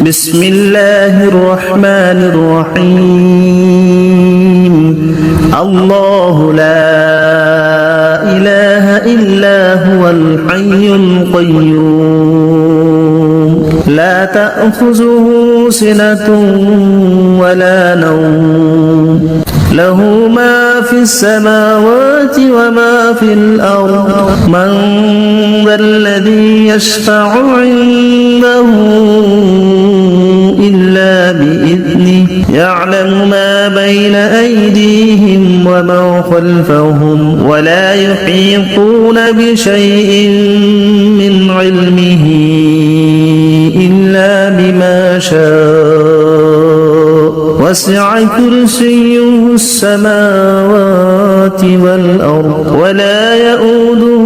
بسم الله الرحمن الرحيم الله لا إله إلا هو الحي القيوم لا تأخذه سنة ولا نوم له ما في السماوات وما في الأرض من ذا الذي يشفع عنده إلا بإذنه يعلم ما بين أيديهم وما خلفهم ولا يحيطون بشيء من علمه إلا بما شاء وسع كرسيه السماوات والأرض ولا يؤوده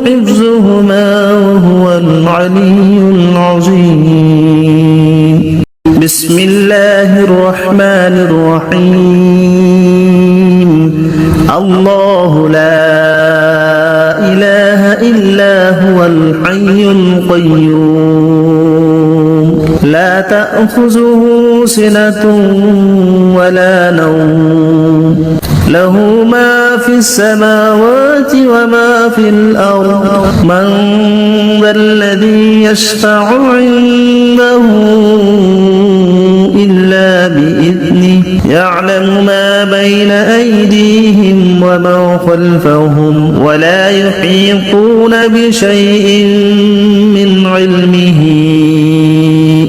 حفظهما وهو العلي العظيم بسم الله الرحمن الرحيم الله لا إله إلا هو الحي القيوم لا تأخذه سنة ولا نوم له ما في السماوات وما في الأرض من ذا الذي يشفع عنده إلا بإذنه يعلم ما بين أيديهم وما خلفهم ولا يحيطون بشيء من علمه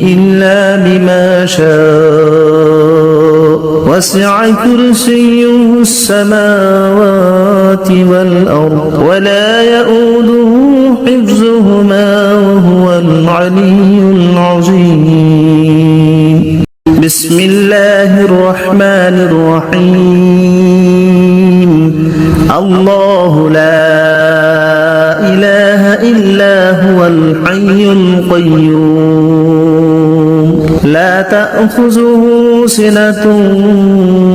إلا بما شاء وسع كرسيه السماوات والأرض ولا يؤوده حفظهما وهو العلي العظيم بسم الله الرحمن الرحيم الله لا إله إلا هو الحي القيوم لا تأخذه سنة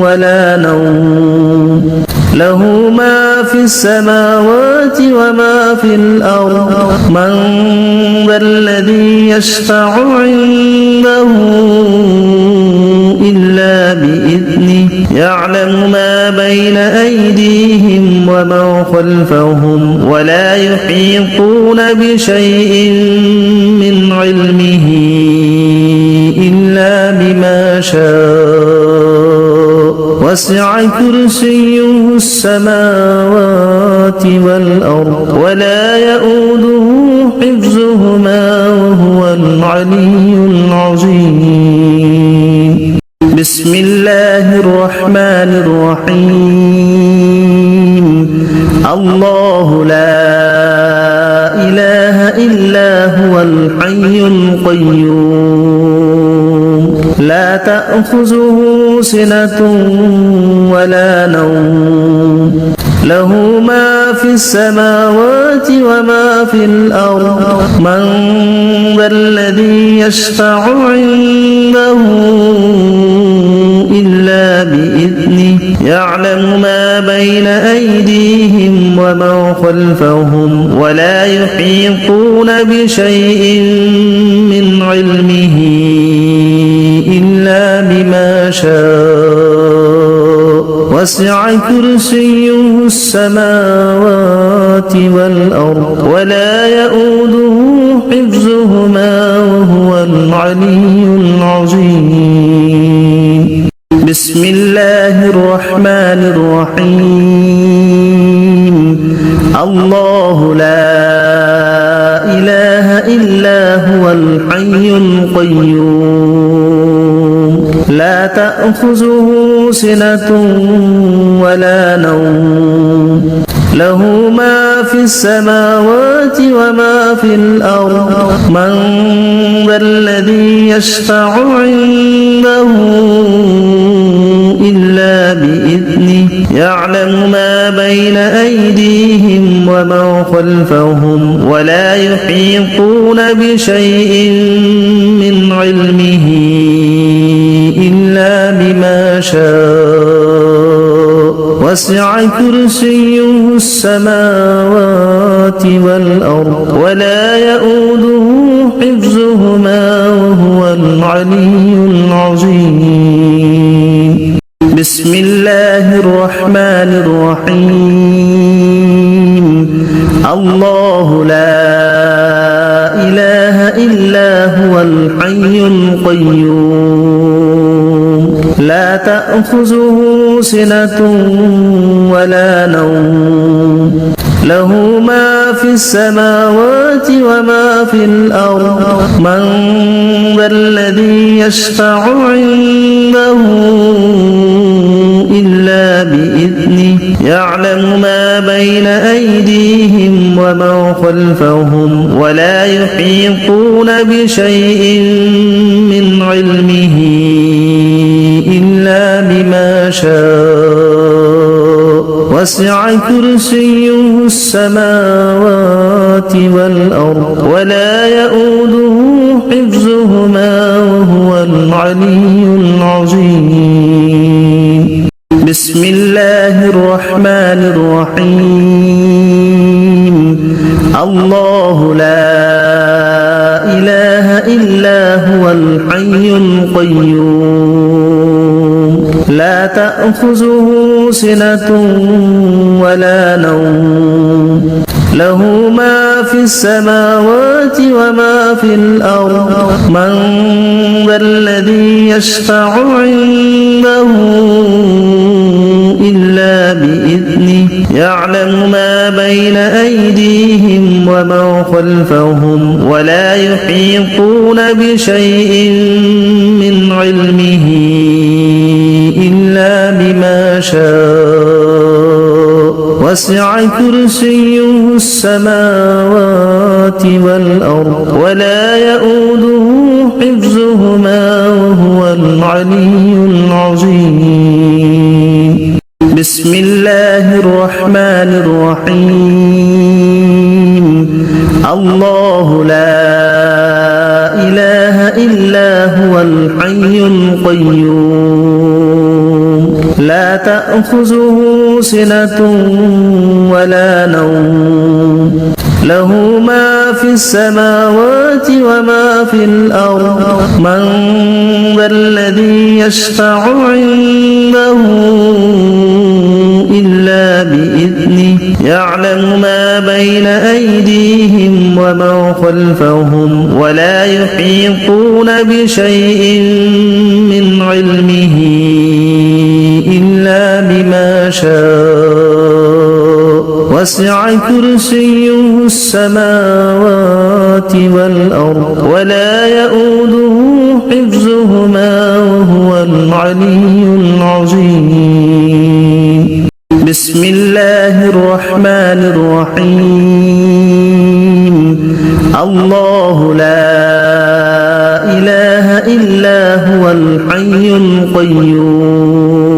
ولا نوم له ما في السماوات وما في الأرض من ذا الذي يشفع عنده إلا بإذنه يعلم ما بين أيديهم وما خلفهم ولا يحيطون بشيء من علمه إلا بما شاء وسع كرسيه السماوات والأرض ولا يؤوده حفظهما وهو العلي العظيم بسم الله الرحمن الرحيم الله لا إله إلا هو الحي القيوم لا تأخذه سنة ولا نوم له ما في السماوات وما في الأرض من ذا الذي يشفع عنده إلا بإذنه يعلم ما بين أيديهم وما خلفهم ولا يحيطون بشيء من علمه إلا بما شاء وسع كرسيه السماوات والأرض ولا يؤوده حفظهما وهو العلي العظيم بسم الله الرحمن الرحيم الله لا إله إلا هو الحي القيوم لا تأخذه سنة ولا نوم له ما في السماوات وما في الأرض من ذا الذي يشفع عنده إلا بإذنه يعلم ما بين أيديهم وما خلفهم ولا يحيطون بشيء من علمه إلا بما شاء وسع كرسيه السماوات والأرض ولا يؤوده حفظهما وهو العلي العظيم. بسم الله الرحمن الرحيم. الله لا إله إلا هو الحي القيوم لا تأخذه سنة ولا نوم له ما في السماوات وما في الأرض من ذا الذي يشفع عنده إلا بإذنه يعلم ما بين أيديهم وما خلفهم ولا يحيطون بشيء من علمه إلا بما شاء وسع كرسيه السماوات والأرض ولا يؤوده حفظهما وهو العلي العظيم. بسم الله الرحمن الرحيم. الله لا إله إلا هو الحي القيوم لا تأخذه سنة ولا نوم له ما في السماوات وما في الأرض من ذا الذي يشفع عنده إلا بإذنه يعلم ما بين أيديهم وما خلفهم ولا يحيطون بشيء من علمه إلا بما شاء وسع كرسيه السماوات والأرض ولا يؤوده حفظهما وهو العلي العظيم. بسم الله الرحمن الرحيم. الله لا إله إلا هو الحي القيوم لا تأخذه سنة ولا نوم له ما في السماوات وما في الأرض من ذا الذي يشفع عنده إلا بإذنه يعلم ما بين أيديهم وما خلفهم ولا يحيطون بشيء من علمه إلا بما شاء وسع كرسيه السماوات والأرض ولا يؤوده حفظهما وهو العلي العظيم. بسم الله الرحمن الرحيم. الله لا إله إلا هو الحي القيوم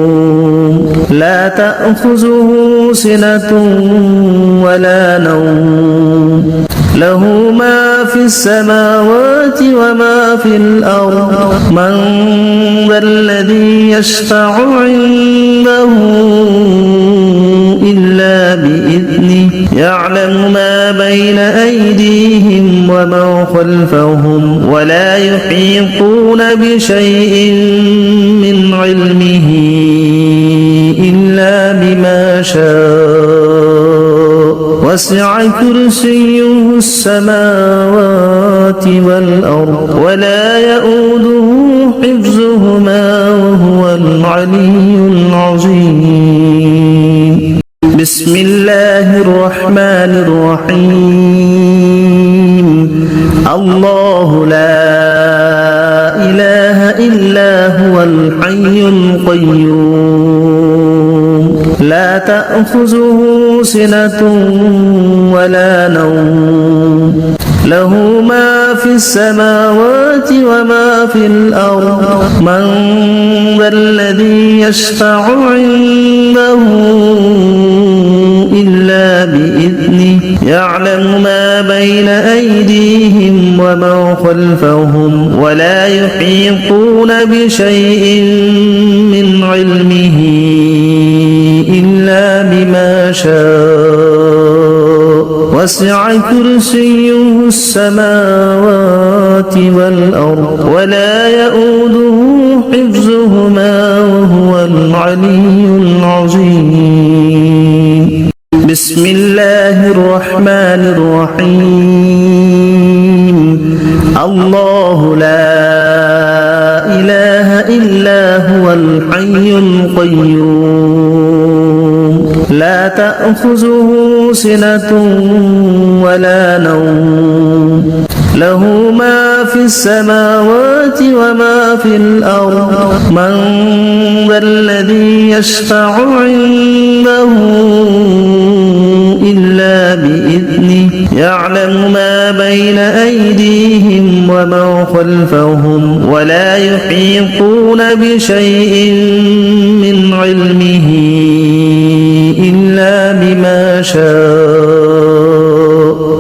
لا تأخذه سنة ولا نوم له ما في السماوات وما في الأرض من ذا الذي يشفع عنده إلا بإذنه يعلم ما بين أيديهم وما خلفهم ولا يحيطون بشيء من علمه إلا بما شاء وسع كرسيه السماوات والأرض ولا يؤوده حفظهما وهو العلي العظيم. بسم الله الرحمن الرحيم. الله لا إله إلا هو الحي القيوم لا تأخذه سنة ولا نوم له ما في السماوات وما في الأرض من ذا الذي يشفع عنده إلا بإذنه يعلم ما بين أيديهم وما خلفهم ولا يحيطون بشيء من علمه إلا بما شاء وسع كرسيه السماوات والأرض ولا يؤوده حفظهما وهو العلي العظيم. بسم الله الرحمن الرحيم. الله لا إله إلا هو الحي القيوم لا تأخذه سنة ولا نوم له ما في السماوات وما في الأرض من ذا الذي يشفع عنده إلا بإذنه يعلم ما بين أيديهم وما خلفهم ولا يحيطون بشيء من علمه إلا بما شاء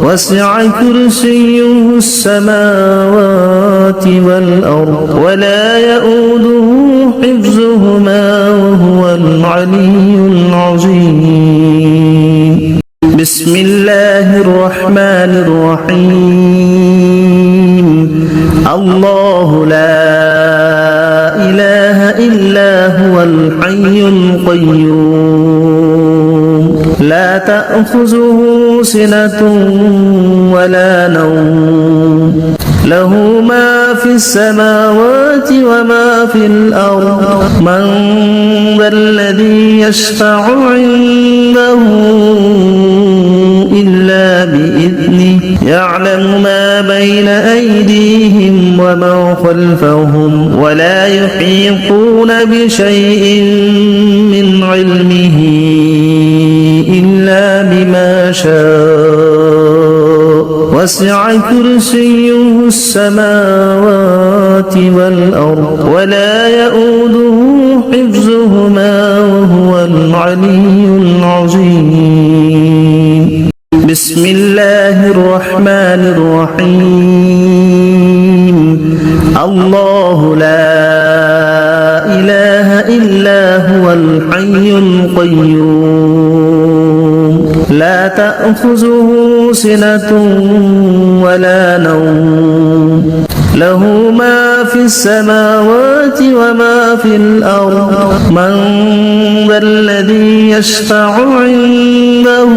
وسع كرسيه السماوات والأرض ولا يؤوده حفظهما وهو العلي العظيم. بسم الله الرحمن الرحيم. الله لا إله إلا هو الحي القيوم لا تأخذه سنة ولا نوم له ما في السماوات وما في الأرض من ذا الذي يشفع عنده إلا بإذنه يعلم ما بين أيديهم وما خلفهم ولا يحيطون بشيء من علمه إلا بما شاء وسع كرسيه السماوات والأرض ولا يؤوده حفظهما وهو العلي العظيم. بسم الله الرحمن الرحيم. الله لا إله إلا هو الحي القيوم لا تأخذه سنة ولا نوم له ما في السماوات وما في الأرض من ذا الذي يشفع عنده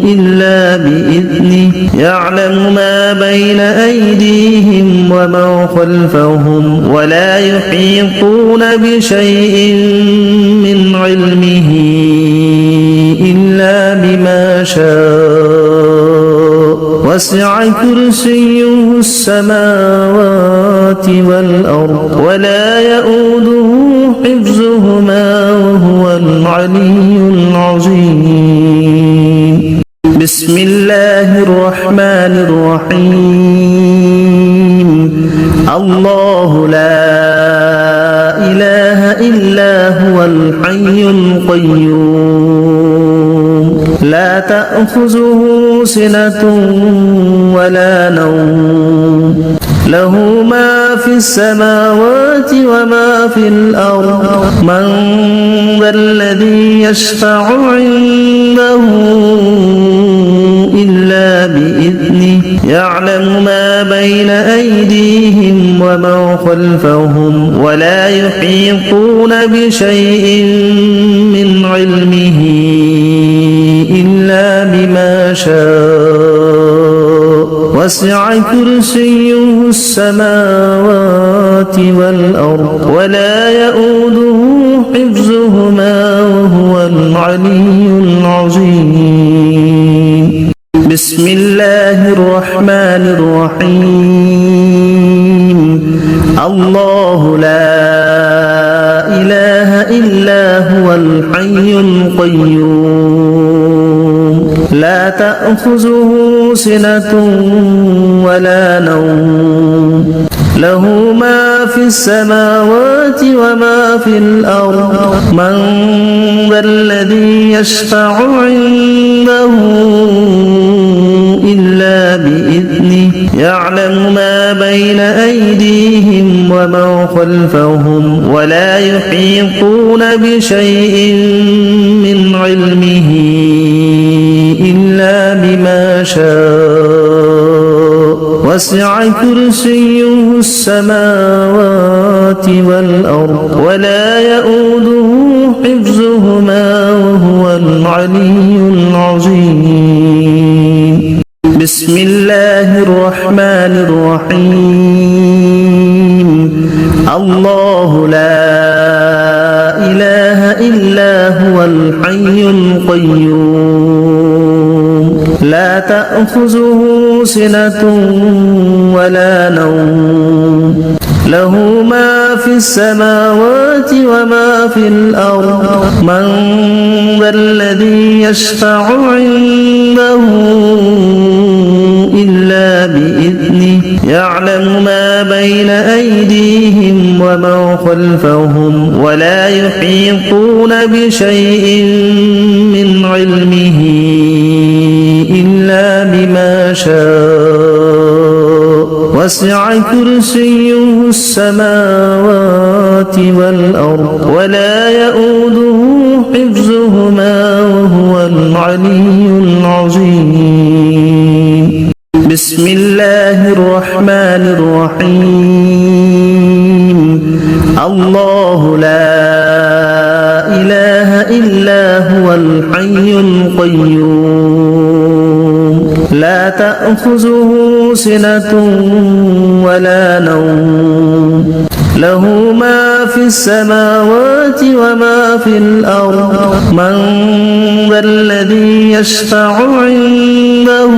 إلا بإذنه يعلم ما بين أيديهم وما خلفهم ولا يحيطون بشيء من علمه إلا بما شاء وسع كرسيه السماوات والأرض ولا يؤوده حفظهما وهو العلي العظيم. بسم الله الرحمن الرحيم. الله لا إله إلا هو الحي القيوم لا تأخذه سنة ولا نوم له ما في السماوات وما في الأرض من ذا الذي يشفع عنده إلا بإذنه يعلم ما بين أيديهم وما خلفهم ولا يحيطون بشيء من علمه إلا بما شاء وسع كرسيه السماوات والأرض ولا يؤوده حفظهما وهو العلي العظيم. بسم الله الرحمن الرحيم. الله لا إله إلا هو الحي القيوم لا تأخذه سنة ولا نوم له ما في السماوات وما في الأرض من ذا الذي يشفع عنده إلا بإذنه يعلم ما بين أيديهم وما خلفهم ولا يحيطون بشيء من علمه إلا بما شاء وسع كرسيه السماوات والأرض ولا يؤوده حفظهما وهو العلي العظيم بسم الله الرحمن الرحيم الله لا إله إلا هو الحي القيوم لا تأخذه سنة ولا نوم له ما في السماوات وما في الأرض من ذا الذي يشفع عنده إلا بإذنه يعلم ما بين أيديهم وما خلفهم ولا يحيطون بشيء من علمه إلا بما شاء وسع كرسيه السماوات والأرض ولا يؤوده حفظهما وهو العلي العظيم بسم الله الرحمن الرحيم الله لا إله إلا هو الحي القيوم لا تأخذه سنة ولا نوم له ما في السماوات وما في الأرض من ذا الذي يشفع عنده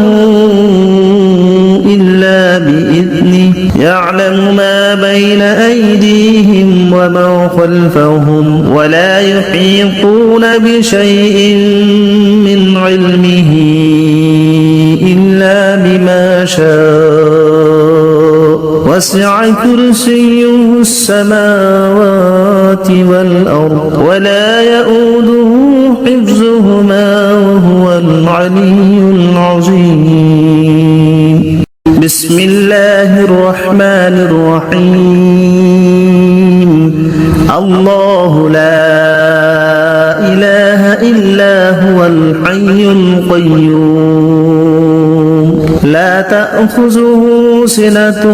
إلا بإذنه يعلم ما بين أيديهم وما خلفهم ولا يحيطون بشيء من علمه إلا بما شاء وسع كرسيه السماوات والأرض ولا يؤوده حفظهما وهو العلي العظيم بسم الله الرحمن الرحيم الله لا إله إلا هو الحي القيوم لا تأخذه سنة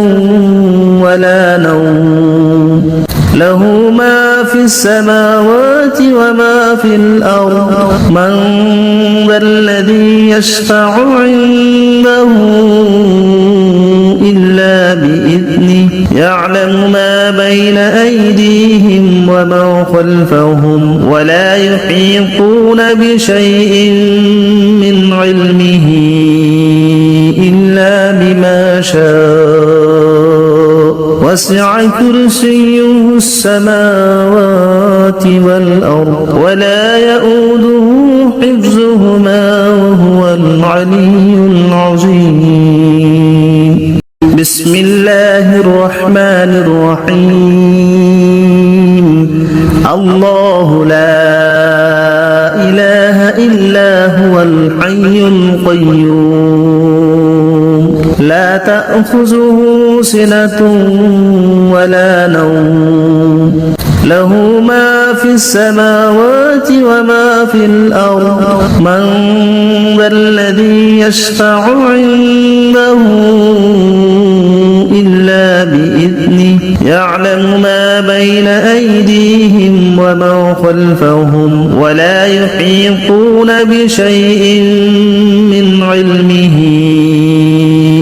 ولا نوم له ما في السماوات وما في الأرض من ذا الذي يشفع عنده إلا بإذنه يعلم ما بين أيديهم وما خلفهم ولا يحيطون بشيء من علمه إلا بما شاء وسع كرسيه السماوات والأرض ولا يؤوده حفظهما وهو العلي العظيم بسم الله الرحمن الرحيم الله لا إله إلا هو الحي القيوم لا تأخذه سنة ولا نوم له ما في السماوات وما في الأرض من ذا الذي يشفع عنده إلا بإذنه يعلم ما بين أيديهم وما خلفهم ولا يحيطون بشيء من علمه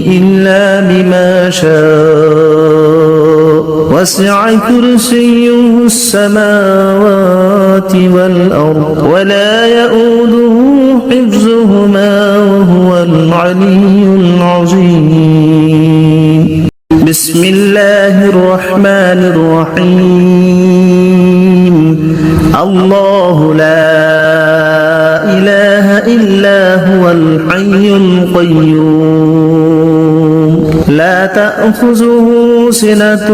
إلا بما شاء وسع كرسيه السماوات والأرض ولا يؤوده حفظهما وهو العلي العظيم بسم الله الرحمن الرحيم الله لا إله إلا هو الحي القيوم لا تأخذه سنة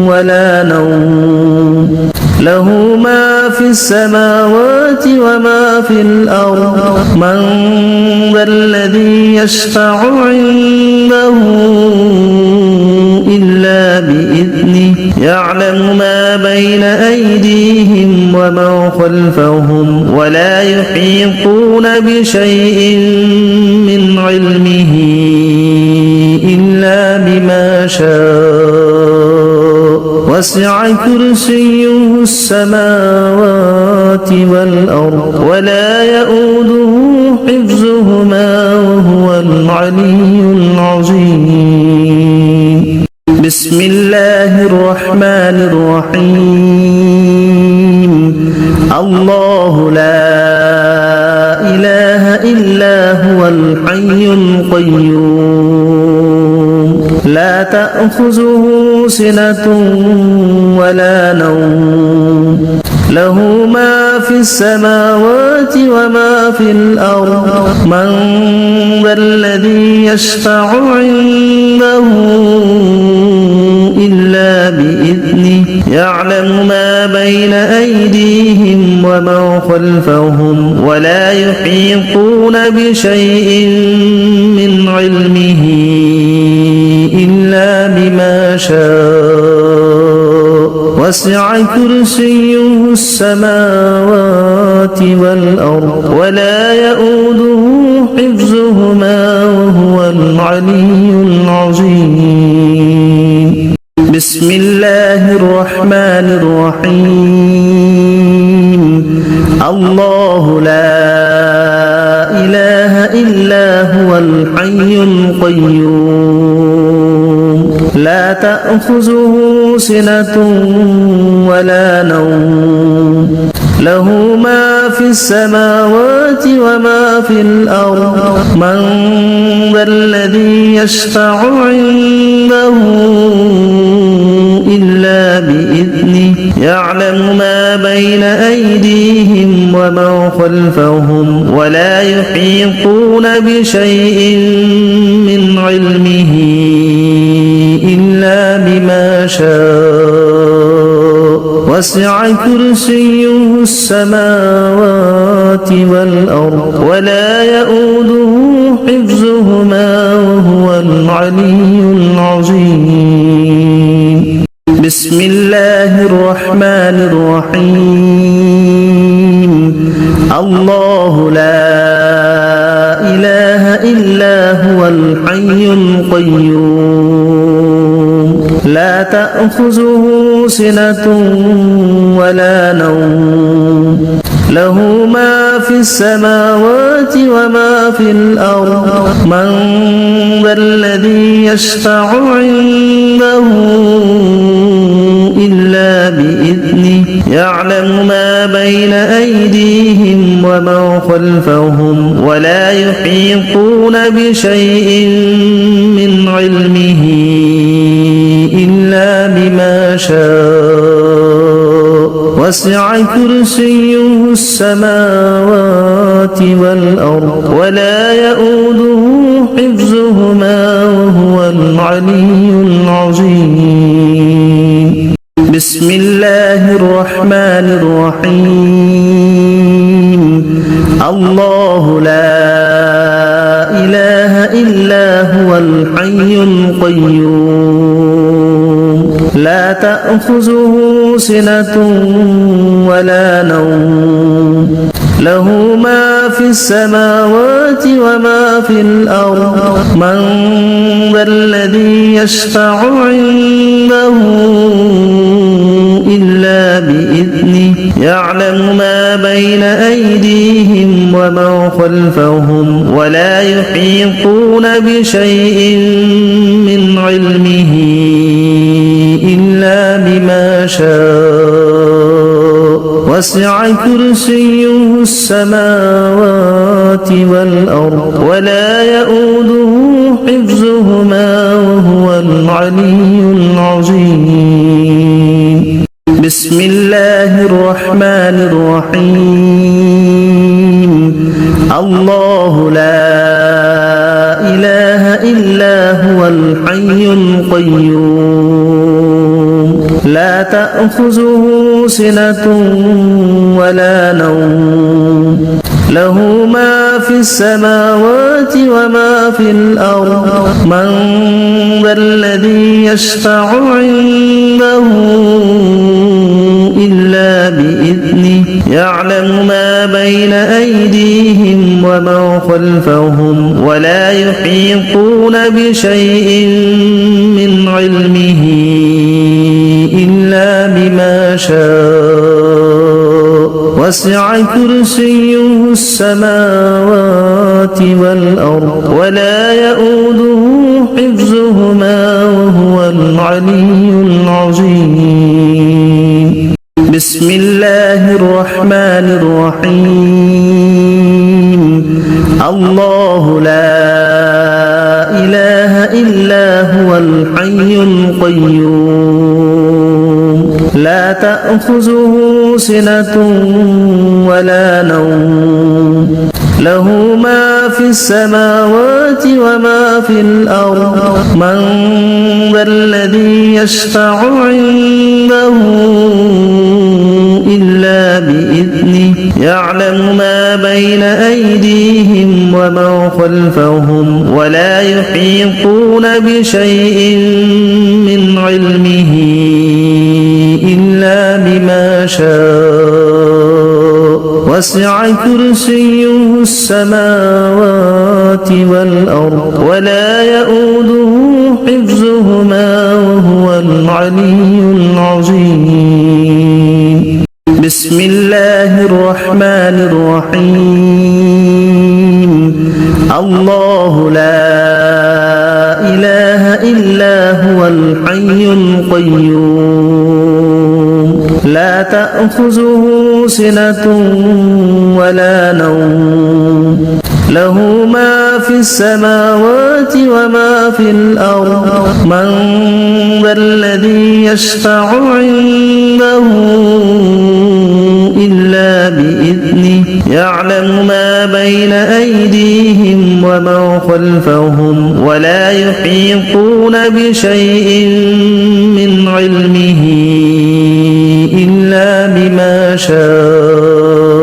ولا نوم له ما في السماوات وما في الأرض من ذا الذي يشفع عنده إلا بإذنه يعلم ما بين أيديهم وما خلفهم ولا يحيطون بشيء من علمه إلا وسع كرسيه السماوات والأرض ولا يؤوده حفظهما وهو العلي العظيم بسم الله الرحمن الرحيم الله لا إله إلا هو الحي القيوم لا تأخذه سنة ولا نوم له ما في السماوات وما في الأرض من ذا الذي يشفع عنده إلا بإذنه يعلم ما بين أيديهم وما خلفهم ولا يحيطون بشيء من علمه إلا بما شاء وسع كرسيه السماوات والأرض ولا يؤوده حفظهما وهو العلي العظيم بسم الله الرحمن الرحيم الله لا إله إلا هو الحي القيوم لا تأخذه سنة ولا نوم له ما في السماوات وما في الأرض من ذا الذي يشفع عنده إلا بإذنه يعلم ما بين أيديهم وما خلفهم ولا يحيطون بشيء من علمه إلا بما شاء وسع كرسيه السماوات والأرض ولا يؤوده حفظهما وهو العلي العظيم بسم الله الرحمن الرحيم الله لا إله إلا هو الحي القيوم لا تأخذه سنة ولا نوم له ما في السماوات وما في الأرض من ذا الذي يشفع عنده إلا بإذنه يعلم ما بين أيديهم وما خلفهم ولا يحيطون بشيء من علمه إلا بما شاء وسع كرسيه السماوات والأرض ولا يؤوده حفظهما وهو العلي العظيم بسم الله الرحمن الرحيم الله لا إله إلا هو الحي القيوم لا تأخذه سنة ولا نوم له ما في السماوات وما في الأرض من ذا الذي يشفع عنده إلا بإذنه يعلم ما بين أيديهم وما خلفهم ولا يحيطون بشيء من علمه إلا بما شاء وسع كرسيه السماوات والأرض ولا يؤوده حفظهما وهو العلي العظيم بسم الله الرحمن الرحيم الله لا إله إلا هو الحي القيوم لا تأخذه سنة ولا نوم له ما في السماوات وما في الأرض من ذا الذي يشفع عنده إلا بإذنه يعلم ما بين أيديهم وما خلفهم ولا يحيطون بشيء من علمه إلا وسع كرسيه السماوات والأرض ولا يؤوده حفظهما وهو العلي العظيم بسم الله الرحمن الرحيم الله لا إله إلا هو الحي القيوم لا تأخذه سنة ولا نوم له ما في السماوات وما في الأرض من ذا الذي يشفع عنده إلا بإذنه يعلم ما بين أيديهم وما خلفهم ولا يحيطون بشيء من علمه إلا بما شاء وسع كرسيه السماوات والأرض ولا يؤوده حفظهما وهو العلي العظيم بسم الله الرحمن الرحيم الله لا إله إلا هو الحي القيوم لا تأخذه سنة ولا نوم له ما في السماوات وما في الأرض من ذا الذي يشفع عنده إلا بإذنه يعلم ما بين أيديهم وما خلفهم ولا يحيطون بشيء من علمه إلا بما شاء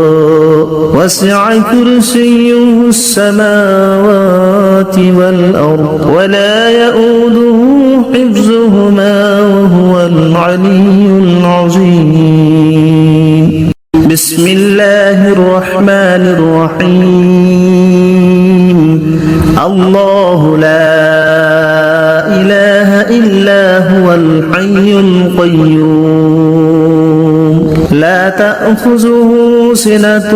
وسع كرسيه السماوات والأرض ولا يؤوده حفظهما وهو العلي العظيم بسم الله الرحمن الرحيم الله لا إله إلا هو الحي القيوم لا تأخذه سنة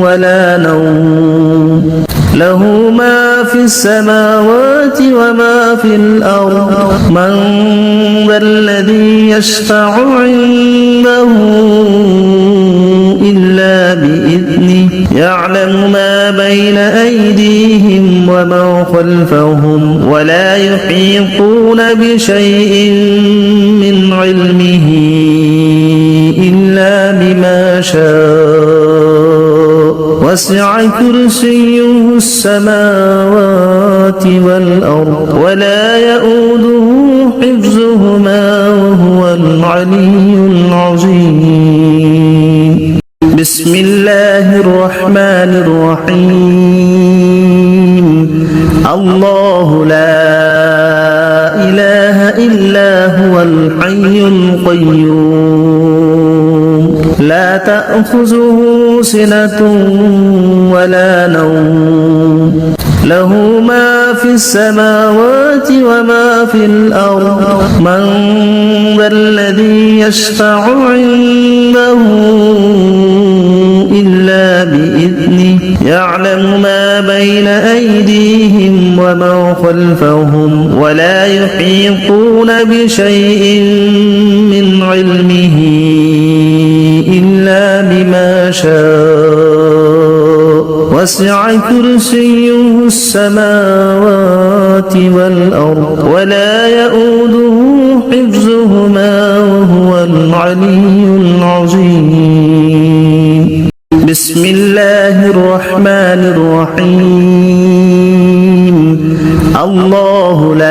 ولا نوم له ما في السماوات وما في الأرض من ذا الذي يشفع عنده إلا بإذنه يعلم ما بين أيديهم وما خلفهم ولا يحيطون بشيء من علمه إلا بما شاء وسع كرسيه السماوات والأرض ولا يؤوده حفظهما وهو العلي العظيم بسم الله الرحمن الرحيم الله لا إله إلا هو الحي القيوم لا تأخذه سنة ولا نوم له ما في السماوات وما في الأرض من ذا الذي يشفع عنده إلا بإذنه يعلم ما بين أيديهم وما خلفهم ولا يحيطون بشيء من علمه إلا بما شاء وسع كرسيه السماوات والأرض ولا يؤوده حفظهما وهو العلي العظيم بسم الله الرحمن الرحيم الله لا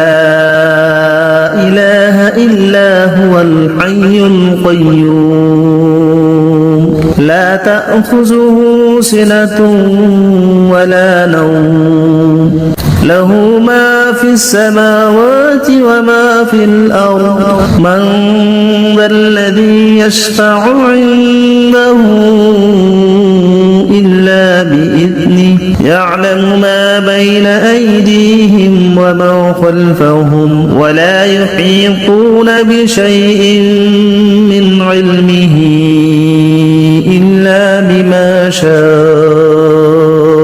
إله إلا هو الحي القيوم لا تأخذه سنة ولا نوم له ما في السماوات وما في الأرض من ذا الذي يشفع عنده إلا بإذنه يعلم ما بين أيديهم وما خلفهم ولا يحيطون بشيء من علمه إلا بما شاء وسع كرسيه السماوات والأرض ولا يؤوده حفظهما وهو العلي العظيم بسم الله الرحمن الرحيم الله لا إله إلا هو الحي القيوم لا تأخذه سنة ولا نوم له ما في السماوات وما في الأرض من ذا الذي يشفع عنده إلا بإذنه يعلم ما بين أيديهم وما خلفهم ولا يحيطون بشيء من علمه إلا شاء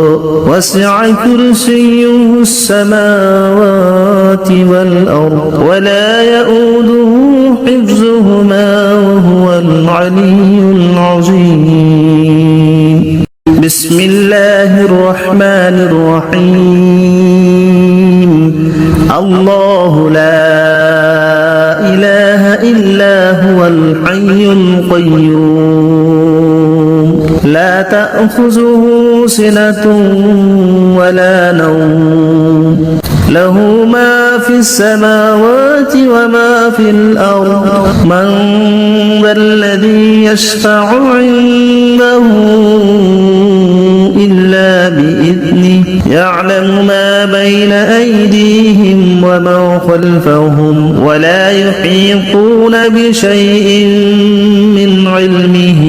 وسع كرسيه السماوات والأرض ولا يؤوده حفظهما وهو العلي العظيم. بسم الله الرحمن الرحيم. الله لا إله إلا هو الحي القيوم لا تأخذه سنة ولا نوم له ما في السماوات وما في الأرض من ذا الذي يشفع عنده إلا بإذنه يعلم ما بين أيديهم وما خلفهم ولا يحيطون بشيء من علمه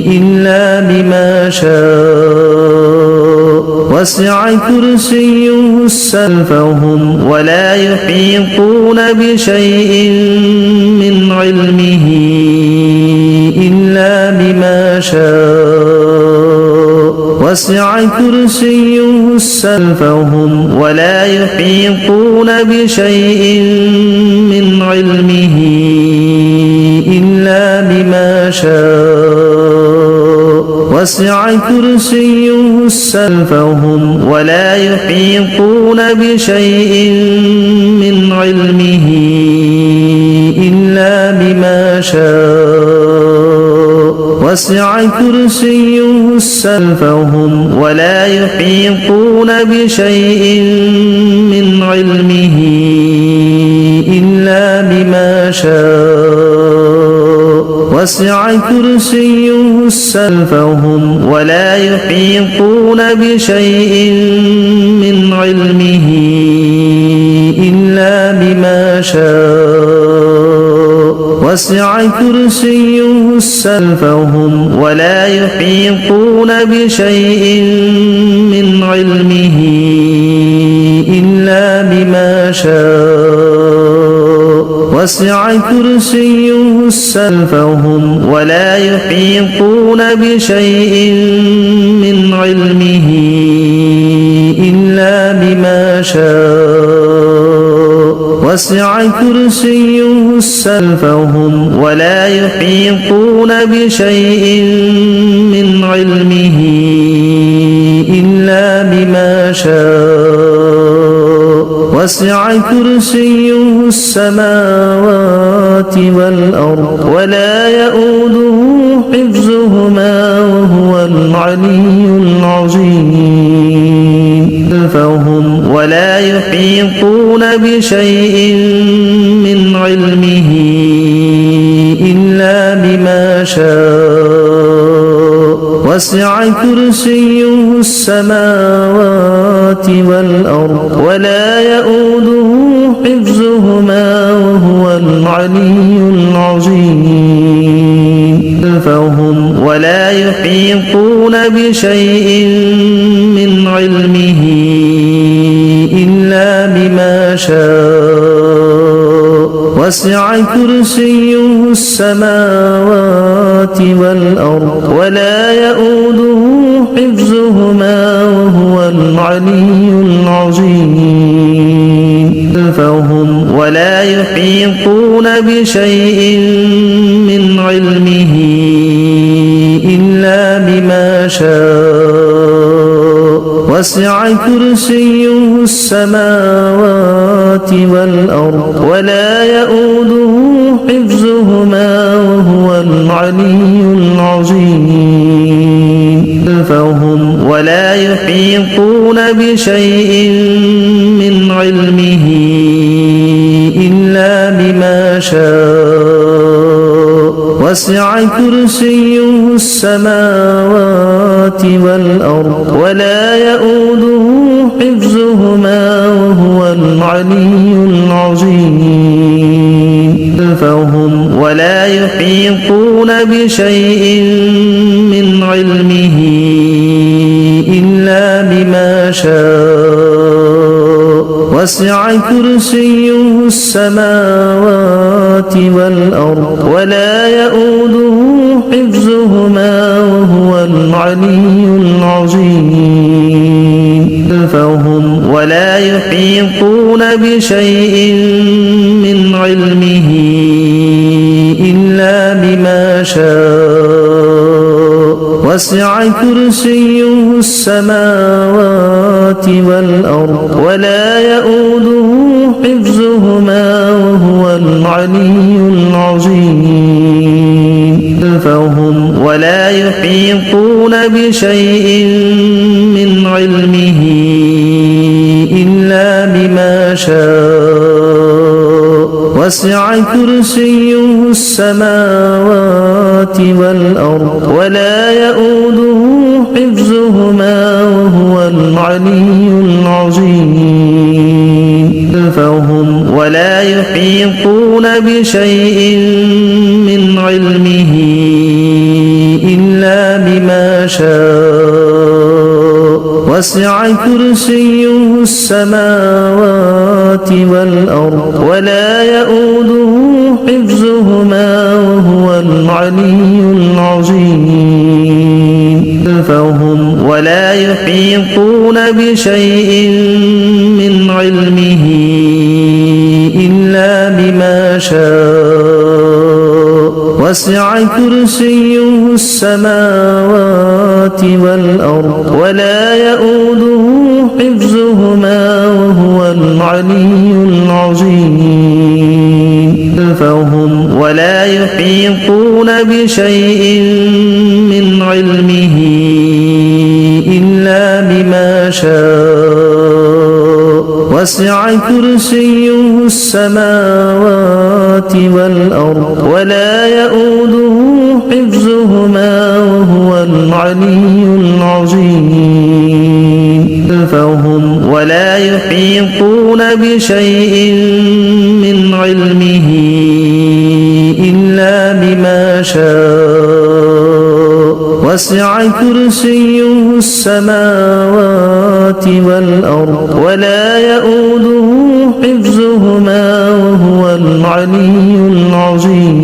إلا بما شاء وسع كرسيه السماوات ولا يحيطون بشيء من علمه إلا بما شاء وسع كرسيه السماوات ولا يحيطون بشيء من علمه إلا بما شاء وسع كرسيه السماوات ولا يحيطون بشيء من علمه إلا بما شاء وسع كرسيه السماوات ولا يحيطون بشيء من علمه إلا بما شاء وسع كرسيه السماوات ولا يحيطون بشيء من علمه إلا بما شاء وسع كرسيه السماوات ولا يحيطون بشيء من علمه إلا بما شاء وسع كرسيه السماوات ولا يحيطون بشيء من علمه إلا بما شاء وسع كرسيه السماوات ولا يحيطون بشيء من علمه إلا بما شاء وسع كرسيه السماوات والأرض ولا يؤوده حفظهما وهو العلي العظيم. ولا يحيطون بشيء من علمه إلا بما شاء وسع كرسيه السماوات والأرض ولا يؤوده حفظهما وهو العلي العظيم. ولا يحيطون بشيء من علمه إلا بما شاء وسع كرسيه السماوات والأرض ولا يؤوده حفظهما وهو العلي العظيم. ولا يحيطون بشيء من علمه إلا بما شاء وسع كرسيه السماوات والأرض ولا يؤوده حفظهما وهو العلي العظيم. ولا يحيطون بشيء من علمه إلا بما شاء وسع كرسيه السماوات والأرض ولا يؤوده حفظهما وهو العلي العظيم. ولا يحيطون بشيء من علمه إلا بما شاء وسع كرسيه السماوات والأرض ولا يؤوده حفظهما وهو العلي العظيم فهم ولا يحيطون بشيء من علمه إلا بما شاء وسع كرسيه السماوات والأرض ولا يؤوده حفظهما وهو العلي العظيم فهم ولا يحيطون بشيء من علمه إلا بما شاء وسع كرسيه السماوات والأرض ولا يؤوده حفظهما وهو العلي العظيم فهم ولا يحيطون بشيء من علمه إلا بما شاء وسع كرسيه السماوات والأرض ولا يؤوده حفظهما وهو العلي العظيم فهم ولا يحيطون بشيء من علمه إلا بما شاء وسع كرسيه السماوات والأرض ولا يؤوده حفظهما وهو العلي العظيم فهم ولا يحيطون بشيء من علمه إلا بما شاء وسع كرسيه السماوات والأرض ولا يؤوده حفظهما وهو العلي العظيم فهم ولا يحيطون بشيء من علمه إلا بما شاء وسع كرسيه السماوات والأرض ولا يؤوده حفظهما وهو العلي العظيم